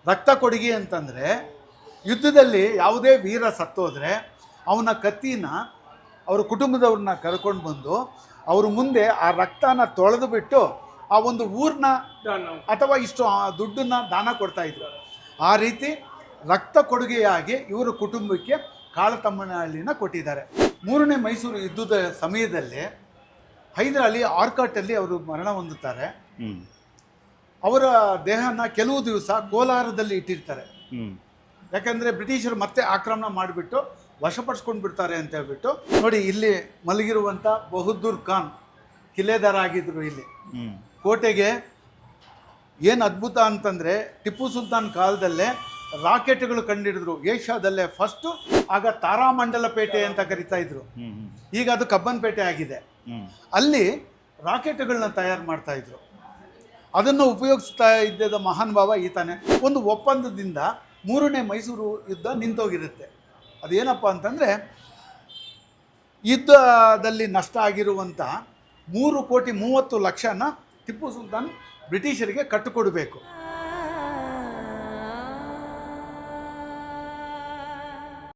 ರಕ್ತ ಕೊಡುಗೆ ಅಂತಂದರೆ ಯುದ್ಧದಲ್ಲಿ ಯಾವುದೇ ವೀರ ಸತ್ತೋದ್ರೆ ಅವನ ಕತ್ತಿನ ಅವ್ರ ಕುಟುಂಬದವ್ರನ್ನ ಕರ್ಕೊಂಡು ಬಂದು ಅವ್ರ ಮುಂದೆ ಆ ರಕ್ತನ ತೊಳೆದು ಬಿಟ್ಟು ಆ ಒಂದು ಊರನ್ನ ಅಥವಾ ಇಷ್ಟು ದುಡ್ಡನ್ನು ದಾನ ಕೊಡ್ತಾಯಿದ್ರು. ಆ ರೀತಿ ರಕ್ತ ಕೊಡುಗೆಯಾಗಿ ಇವರ ಕುಟುಂಬಕ್ಕೆ ಕಾಳತಮ್ಮನಹಳ್ಳಿನ ಕೊಟ್ಟಿದ್ದಾರೆ. ಮೂರನೇ ಮೈಸೂರು ಯುದ್ಧದ ಸಮಯದಲ್ಲಿ ಹೈದರ್ ಅಲಿ ಆರ್ಕಾಟಲ್ಲಿ ಅವರು ಮರಣ ಹೊಂದುತ್ತಾರೆ. ಅವರ ದೇಹನ ಕೆಲವು ದಿವಸ ಕೋಲಾರದಲ್ಲಿ ಇಟ್ಟಿರ್ತಾರೆ. ಯಾಕಂದರೆ ಬ್ರಿಟಿಷರು ಮತ್ತೆ ಆಕ್ರಮಣ ಮಾಡಿಬಿಟ್ಟು ವಶಪಡಿಸ್ಕೊಂಡು ಬಿಡ್ತಾರೆ ಅಂತ ಹೇಳ್ಬಿಟ್ಟು. ನೋಡಿ, ಇಲ್ಲಿ ಮಲಗಿರುವಂಥ ಬಹದ್ದೂರ್ ಖಾನ್ ಕಿಲೇದಾರ ಆಗಿದ್ರು. ಇಲ್ಲಿ ಕೋಟೆಗೆ ಏನು ಅದ್ಭುತ ಅಂತಂದರೆ ಟಿಪ್ಪು ಸುಲ್ತಾನ್ ಕಾಲದಲ್ಲೇ ರಾಕೆಟ್ಗಳು ಕಂಡಿಡಿದ್ರು. ಏಷ್ಯಾದಲ್ಲೇ ಫಸ್ಟು. ಆಗ ತಾರಾಮಂಡಲ ಪೇಟೆ ಅಂತ ಕರಿತಾ ಇದ್ರು, ಈಗ ಅದು ಕಬ್ಬನ್ಪೇಟೆ ಆಗಿದೆ. ಅಲ್ಲಿ ರಾಕೆಟ್ಗಳನ್ನ ತಯಾರು ಮಾಡ್ತಾ ಇದ್ರು. ಅದನ್ನು ಉಪಯೋಗಿಸ್ತಾ ಇದ್ದ ಮಹಾನ್ ಭಾವ ಈತಾನೆ. ಒಂದು ಒಪ್ಪಂದದಿಂದ ಮೂರನೇ ಮೈಸೂರು ಯುದ್ಧ ನಿಂತೋಗಿರುತ್ತೆ. ಅದೇನಪ್ಪ ಅಂತಂದರೆ, ಯುದ್ಧದಲ್ಲಿ ನಷ್ಟ ಆಗಿರುವಂಥ 3,30,30,00,000ನ ಟಿಪ್ಪು ಸುಲ್ತಾನ್ ಬ್ರಿಟಿಷರಿಗೆ ಕಟ್ಟಿಕೊಡಬೇಕು.